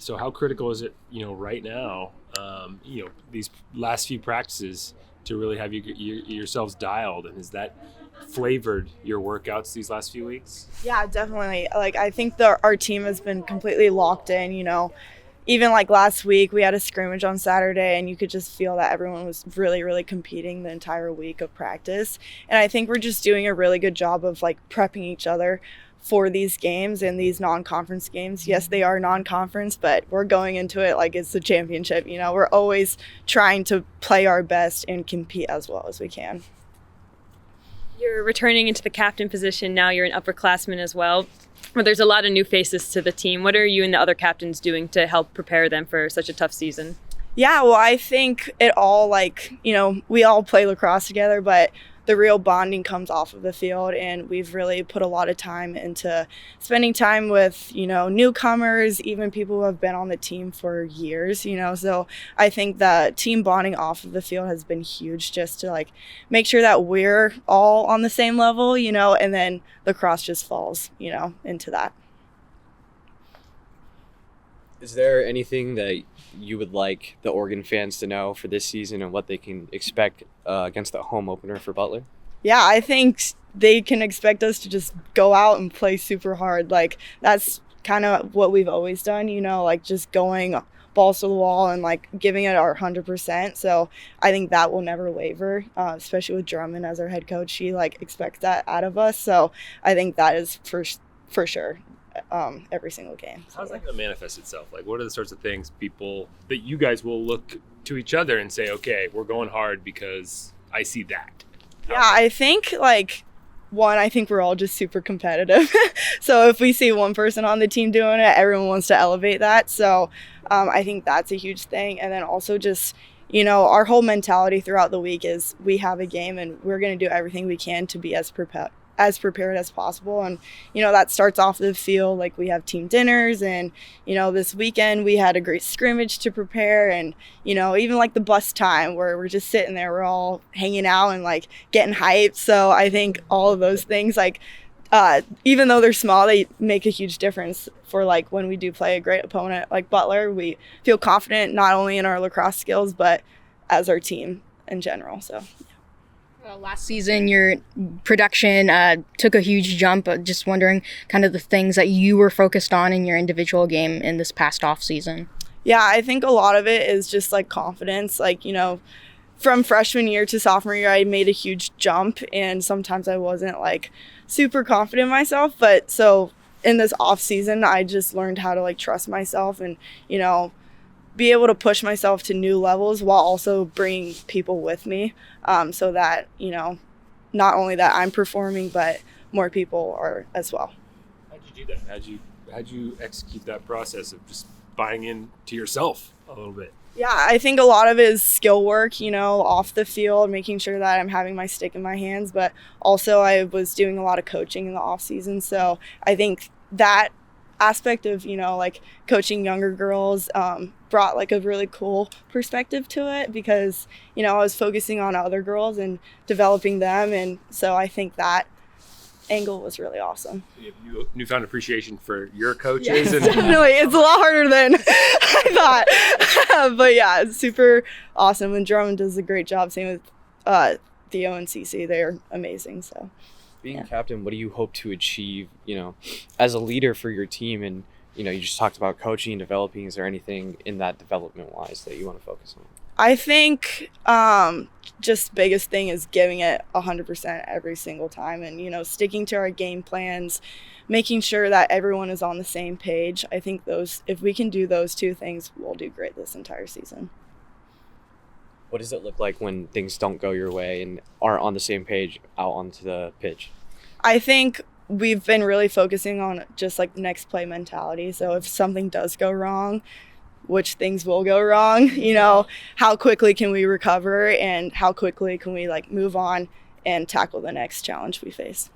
So how critical is it, right now, these last few practices to really have yourselves dialed? And has that flavored your workouts these last few weeks? Yeah, definitely. Like, I think our team has been completely locked in, Even like last week, we had a scrimmage on Saturday, and you could just feel that everyone was really, really competing the entire week of practice. And I think we're just doing a really good job of like prepping each other for these games and these non-conference games. Yes, they are non-conference, but we're going into it like it's the championship. We're always trying to play our best and compete as well as we can. You're returning into the captain position now. You're an upperclassman as well. Well, there's a lot of new faces to the team. What are you and the other captains doing to help prepare them for such a tough season? Yeah, well, I think it all we all play lacrosse together, but the real bonding comes off of the field, and we've really put a lot of time into spending time with, newcomers, even people who have been on the team for years, so I think that team bonding off of the field has been huge, just to make sure that we're all on the same level, and then lacrosse just falls, into that. Is there anything that you would like the Oregon fans to know for this season and what they can expect against the home opener for Butler? Yeah, I think they can expect us to just go out and play super hard. That's kind of what we've always done, just going balls to the wall and giving it our 100%. So I think that will never waver, especially with Drummond as our head coach. She expects that out of us. So I think that is for sure. Every single game. How's that going to manifest itself? What are the sorts of things that you guys will look to each other and say, okay, we're going hard because I see that? Yeah, I think I think we're all just super competitive. So if we see one person on the team doing it, everyone wants to elevate that. So I think that's a huge thing. And then also just, our whole mentality throughout the week is we have a game and we're going to do everything we can to be as prepared as possible. And that starts off the field. We have team dinners, and this weekend we had a great scrimmage to prepare, and even the bus time where we're just sitting there, we're all hanging out and getting hyped. So I think all of those things, even though they're small, they make a huge difference for when we do play a great opponent like Butler. We feel confident not only in our lacrosse skills but as our team in general. So last season, your production took a huge jump. Just wondering kind of the things that you were focused on in your individual game in this past off season. Yeah, I think a lot of it is just confidence. From freshman year to sophomore year, I made a huge jump, and sometimes I wasn't super confident in myself. But so in this off season, I just learned how to trust myself and be able to push myself to new levels while also bringing people with me, so that, not only that I'm performing, but more people are as well. How'd you do that? How'd you execute that process of just buying into yourself a little bit? Yeah, I think a lot of it is skill work, off the field, making sure that I'm having my stick in my hands, but also I was doing a lot of coaching in the off season. So I think that aspect of coaching younger girls brought a really cool perspective to it, because I was focusing on other girls and developing them, and so I think that angle was really awesome. You have newfound appreciation for your coaches. Yes, definitely. It's a lot harder than I thought. But yeah, it's super awesome, and Drummond does a great job. Same with Theo and Cece. They're amazing. So being captain, what do you hope to achieve, as a leader for your team? And, you just talked about coaching and developing. Is there anything in that development-wise that you want to focus on? I think just biggest thing is giving it 100% every single time, and, sticking to our game plans, making sure that everyone is on the same page. I think if we can do those two things, we'll do great this entire season. What does it look like when things don't go your way and aren't on the same page out onto the pitch? I think we've been really focusing on just next play mentality. So if something does go wrong, which things will go wrong, how quickly can we recover, and how quickly can we move on and tackle the next challenge we face.